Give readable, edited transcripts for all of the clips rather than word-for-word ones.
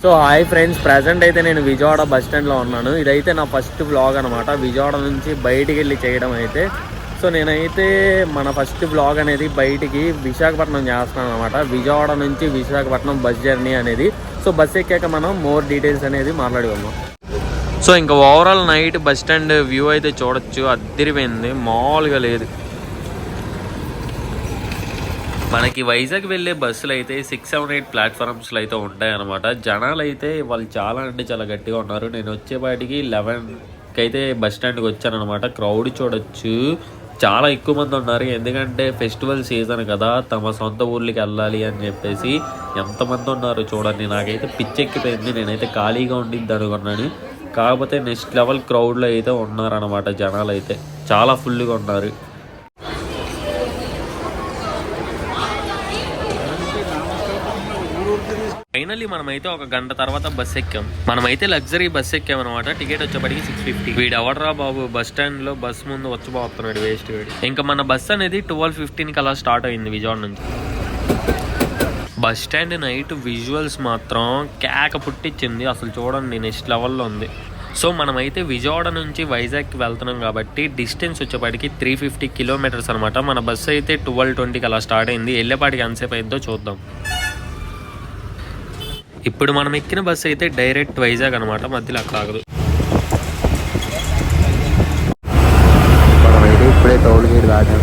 So hi friends, present అయితే నేను Vijayawada bus స్టాండ్లో ఉన్నాను. ఇదైతే నా ఫస్ట్ వ్లాగ్ అనమాట, విజయవాడ నుంచి బయటికి వెళ్ళి చేయడం అయితే. సో నేనైతే మన ఫస్ట్ వ్లాగ్ అనేది బయటికి విశాఖపట్నం చేస్తున్నాను అనమాట. విజయవాడ నుంచి విశాఖపట్నం బస్ జర్నీ అనేది. సో బస్ ఎక్కాక మనం మోర్ డీటెయిల్స్ అనేది మాట్లాడుకుందాం. సో ఇంకా overall night bus stand view అయితే చూడొచ్చు, అద్దరిపోయింది, మామూలుగా లేదు. మనకి వైజాగ్ వెళ్ళే బస్సులు అయితే 6, 7, 8 ప్లాట్ఫామ్స్లో అయితే ఉంటాయన్నమాట. జనాలు అయితే వాళ్ళు చాలా అంటే చాలా గట్టిగా ఉన్నారు. నేను వచ్చేపాటికి 11కి అయితే బస్ స్టాండ్కి వచ్చానమాట. క్రౌడ్ చూడొచ్చు, చాలా ఎక్కువ మంది ఉన్నారు. ఎందుకంటే ఫెస్టివల్ సీజన్ కదా, తమ సొంత ఊర్లకి వెళ్ళాలి అని చెప్పేసి ఎంతమంది ఉన్నారు చూడండి. నాకైతే పిచ్చెక్కిపోయింది, నేనైతే ఖాళీగా ఉండిద్ది అనుకున్నాను. కాకపోతే నెక్స్ట్ లెవెల్ క్రౌడ్లో అయితే ఉన్నారనమాట. జనాలు అయితే చాలా ఫుల్గా ఉన్నారు. ఫైనల్లీ మనమైతే ఒక గంట తర్వాత బస్ ఎక్కాం. మనమైతే లగ్జరీ బస్ ఎక్కామన్నమాట. టికెట్ వచ్చేప్పటికి 650. వీడు ఎవడరా బాబు బస్ స్టాండ్ లో బస్ ముందు వచ్చిపోతున్నాడు, వేస్ట్ వీడు. ఇంకా మన బస్ అనేది 12:15కి అలా స్టార్ట్ అయింది విజయవాడ నుంచి. బస్ స్టాండ్ నైట్ విజువల్స్ మాత్రం కేక పుట్టించింది అసలు, చూడండి నెక్స్ట్ లెవెల్లో ఉంది. సో మనమైతే విజయవాడ నుంచి వైజాగ్కి వెళ్తున్నాం కాబట్టి డిస్టెన్స్ వచ్చేపాటికి 350 కిలోమీటర్స్ అనమాట. మన బస్సు అయితే 12:20కి అలా స్టార్ట్ అయింది. వెళ్ళేపాటికి ఎంతసేపు అయిందో చూద్దాం. ఇప్పుడు మనం ఎక్కిన బస్సు అయితే డైరెక్ట్ వైజాగ్ అనమాట, మధ్యలో కాగదు. మనమైతే ఇప్పుడే టోల్ గేట్ దాటాం.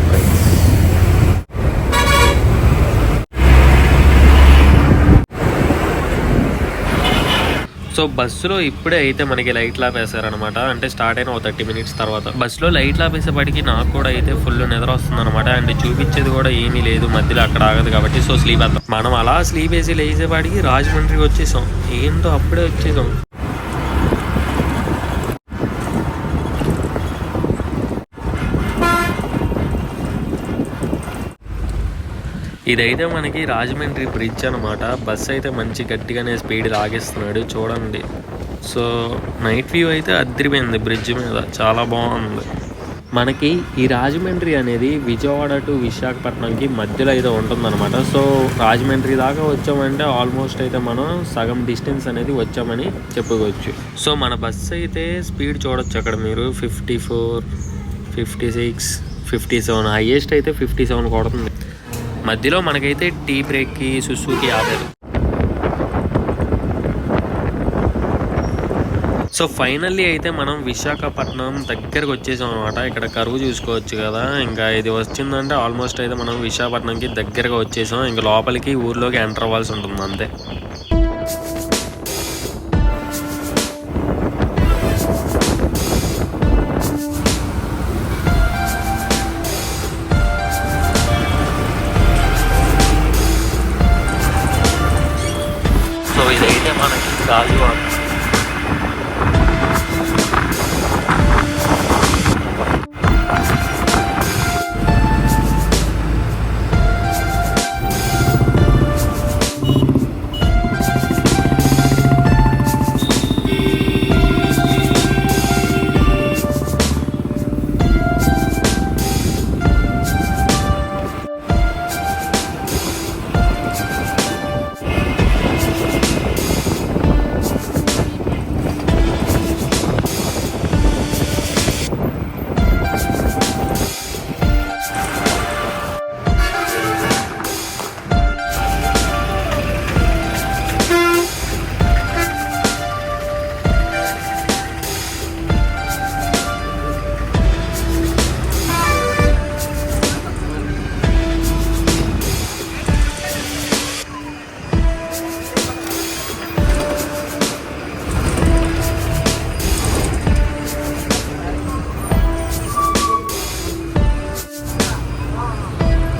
సో బస్సులో ఇప్పుడే అయితే మనకి లైట్లు ఆపేశారనమాట. అంటే స్టార్ట్ అయిన 30 మినిట్స్ తర్వాత బస్సులో లైట్లు ఆపేసేపటికి నాకు కూడా అయితే ఫుల్ నిద్ర వస్తుంది అనమాట. అండ్ చూపించేది కూడా ఏమీ లేదు, మధ్యలో అక్కడ ఆగదు కాబట్టి. సో స్లీప్ వేద్దాం. మనం అలా స్లీప్ వేసి లేచేపాటికి రాజమండ్రికి వచ్చేసాం. ఏంటో అప్పుడే వచ్చేసాం. ఇదైతే మనకి రాజమండ్రి బ్రిడ్జ్ అనమాట. బస్ అయితే మంచి గట్టిగానే స్పీడ్ లాగేస్తున్నాడు చూడండి. సో నైట్ వ్యూ అయితే అద్దరిపోయింది బ్రిడ్జ్ మీద, చాలా బాగుంది. మనకి ఈ రాజమండ్రి అనేది విజయవాడ టు విశాఖపట్నంకి మధ్యలో అయితే ఉంటుందన్నమాట. సో రాజమండ్రి దాకా వచ్చామంటే ఆల్మోస్ట్ అయితే మనం సగం డిస్టెన్స్ అనేది వచ్చామని చెప్పుకోవచ్చు. సో మన బస్సు అయితే స్పీడ్ చూడొచ్చు అక్కడ మీరు, 54, 56, 57, హైయెస్ట్ అయితే 57 కొడుతుంది. మధ్యలో మనకైతే టీ బ్రేక్కి సుజుకి ఆపారు. సో ఫైనల్లీ అయితే మనం విశాఖపట్నం దగ్గరకు వచ్చేసాం అనమాట. ఇక్కడ కరువు చూసుకోవచ్చు కదా, ఇంకా ఇది వచ్చిందంటే ఆల్మోస్ట్ అయితే మనం విశాఖపట్నంకి దగ్గరగా వచ్చేసాం. ఇంకా లోపలికి ఊర్లోకి ఎంటర్ అవ్వాల్సి ఉంటుంది అంతే. సో ఇదైతే మనకి గాజువాక.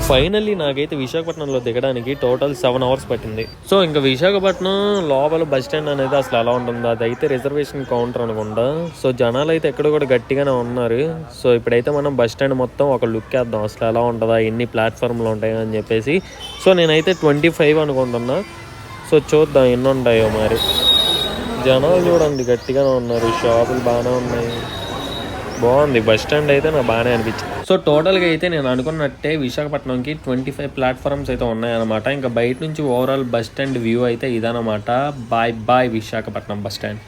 ఫైనల్లీ నాకైతే విశాఖపట్నంలో దిగడానికి టోటల్ 7 అవర్స్ పట్టింది. సో ఇంకా విశాఖపట్నం లోపల బస్ స్టాండ్ అనేది అసలు ఎలా ఉంటుందో, అదైతే రిజర్వేషన్ కౌంటర్ అనుకుంటా. సో జనాలు అయితే ఎక్కడ కూడా గట్టిగానే ఉన్నారు. సో ఇప్పుడైతే మనం బస్ స్టాండ్ మొత్తం ఒక లుక్ వేద్దాం, అసలు ఎలా ఉంటుందా, ఎన్ని ప్లాట్ఫామ్లు ఉంటాయో అని చెప్పేసి. సో నేనైతే 25 అనుకుంటున్నా. సో చూద్దాం ఎన్ని ఉంటాయో మరి. జనాలు చూడండి గట్టిగానే ఉన్నారు, షాపులు బాగానే ఉన్నాయి. బాగుంది. బస్ స్టాండ్ అయితే నాకు బాగానే అనిపించింది. సో టోటల్గా అయితే నేను అనుకున్నట్టే విశాఖపట్నంకి 25 ప్లాట్ఫామ్స్ అయితే ఉన్నాయన్నమాట. ఇంకా బయట నుంచి ఓవరాల్ బస్ స్టాండ్ వ్యూ అయితే ఇదన్నమాట. బాయ్ Visakhapatnam bus stand.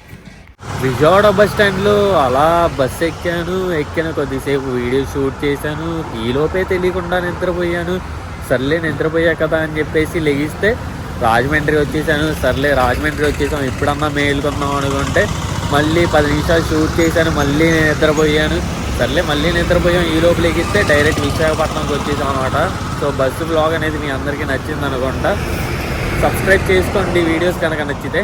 Vijayawada bus స్టాండ్లో అలా బస్సు ఎక్కాను కొద్దిసేపు వీడియో షూట్ చేశాను. ఈలోపే తెలియకుండా నిద్రపోయాను. సర్లే నిద్రపోయా కదా అని చెప్పేసి లెగిస్తే రాజమండ్రి వచ్చేసాను. సర్లే రాజమండ్రి వచ్చేసాం, ఇప్పుడన్నా మేలుకుందాం అనుకుంటే మళ్ళీ 10 నిమిషాలు షూట్ చేశాను, మళ్ళీ నిద్రపోయాను. సర్లే మళ్ళీ నిద్రపోయాం. ఈ లోపు లెగిస్తే డైరెక్ట్ విశాఖపట్నంకి వచ్చేసాం అనమాట. సో బస్సు బ్లాగ్ అనేది మీ అందరికీ నచ్చింది అనుకుంటా. సబ్స్క్రైబ్ చేసుకోండి వీడియోస్ కనుక నచ్చితే.